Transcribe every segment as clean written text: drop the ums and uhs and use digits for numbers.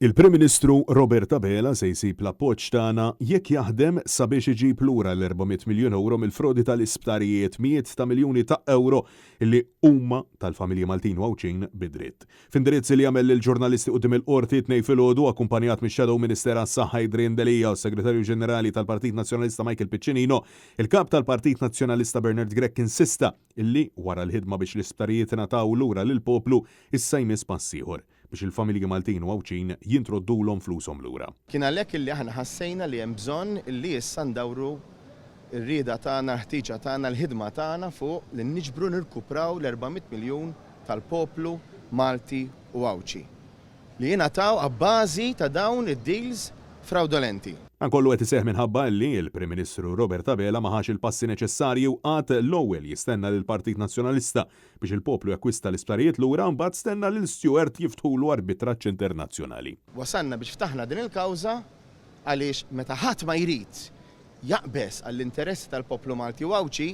Il-Prim Ministru Robert Abela se jsib l-appoġġ tagħna jekk jaħdem sabiex iġib lura l-400 miljun euro mill-frodi tal-isptarijiet mijiet ta' miljuni ta' euro illi huma tal-familji Maltin Wawċin bidritt. F'indirizz li jagħmel lill-ġurnalisti quddiem il-qorti tnejn filgħodu akkumpanjat mix-Shadow Minister għas-Saħħa Adrian Delija u Segretarju Ġenerali tal-Partit Nazzjonalista Michael Piccinino, il-kap tal-Partit Nazzjonalista Bernard Gregg insista illi wara l-ħidma biex l-isptarijiet ingħataw lura lill-poplu issa jmiss pass ieħor biex il-familji Maltin Wawċin jintroddulhom flushom lura. Kien għalhekk illi aħna ħassejna li hemm bżonn illi issa ndawru r-rieda tagħna, l-ħtieġa tagħna, l-ħidma tagħna fuq li niġbru nirkupraw l-400 miljun tal-poplu Malti u Wawċi li jingħataw abbażi ta' dawn id-deals fraudolenti. Ankollu qed iseħħ minħabba li l-Prim Ministru Robert Abela ma ħax il-passi neċessarju għad l-ewwel jistenna lill Partit Nazzjonalista biex il-poplu jakkwista l-isptarijiet lura mbagħad stenna lil Stewart jiftħulu arbitraġġ internazzjonali. Wasanna biex ftaħna din il-kawża għaliex meta ħadd ma jrid jaqbes għall-interessi tal-poplu Malti u Wawċi,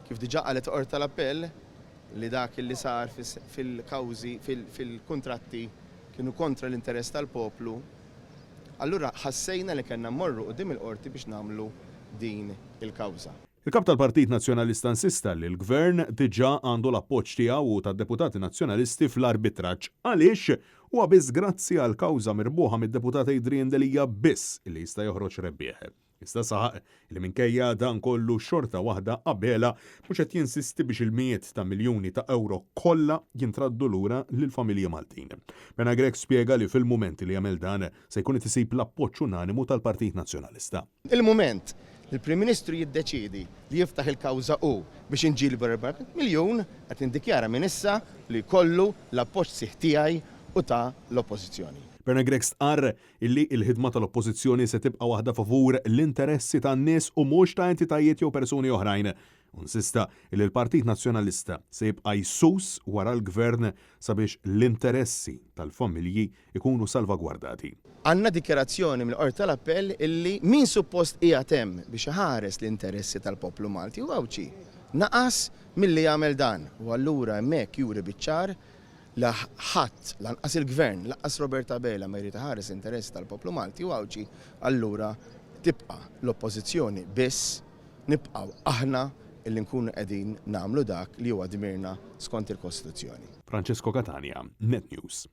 kif diġà qalet Qorti tal-Appell li dak li sar fil-kawżi fil-kuntratti kienu kontra l-interess tal-poplu, allura ħassejna li kellna mmorru quddiem il-qorti biex nagħmlu din il-kawża. Il-kap tal-Partit Nazzjonalista insista li l-Gvern diġà għandu l-appoġġ tiegħu u tad-deputati nazzjonalisti fl-arbitraġġ għaliex huwa biss grazzi għal kawża mirbuħa mid-deputat Adrian Delija biss li jista' joħroġ rebbieħ. Issa saħaq li minkejja dan kollu xorta waħda Abela mhux qed jinsisti biex il-mijiet ta' miljuni ta' euro kollha jintraddu lura lill-familji Maltin. Bernard Gregg spjega li fil-mument li jagħmel dan se jkun qed isib l-appoġġ unanimu tal-Partit Nazzjonalista. Il-mument li l-Prim Ministru jiddeċiedi li jiftaħ il-kawża hu biex inġielbu 400 miljun qed indikjara minn issa li jkollu l-appoġġ sieħ tiegħi u ta' l-Oppożizzjoni. Bernard Gregg stqarr illi l-ħidma tal-Oppożizzjoni se tibqa' waħda favur l-interessi tan-nies u mhux ta' entitajiet jew persuni oħrajn. Insista li l-Partit Nazzjonalista se jibqa' jsus wara l-Gvern sabiex l-interessi tal-familji ikunu salvagwardati. Għandna dikjarazzjoni mill-Qorti tal-Appell illi min suppost qiegħed hemm biex iħares l-interessi tal-poplu Malti u Wawċi naqas milli jagħmel dan u allura hemmhekk juri biċ-ċar la ħadd lanqas il-Gvern, lanqas Robert Abela ma jrid iħares interessi tal-poplu Malti u Wawċi, allura tibqa' l-Oppożizzjoni biss nibqgħu aħna illi nkunu qegħdin nagħmlu dak li huwa dmirna skont il-Kostituzzjoni. Francesco Catania, Net News.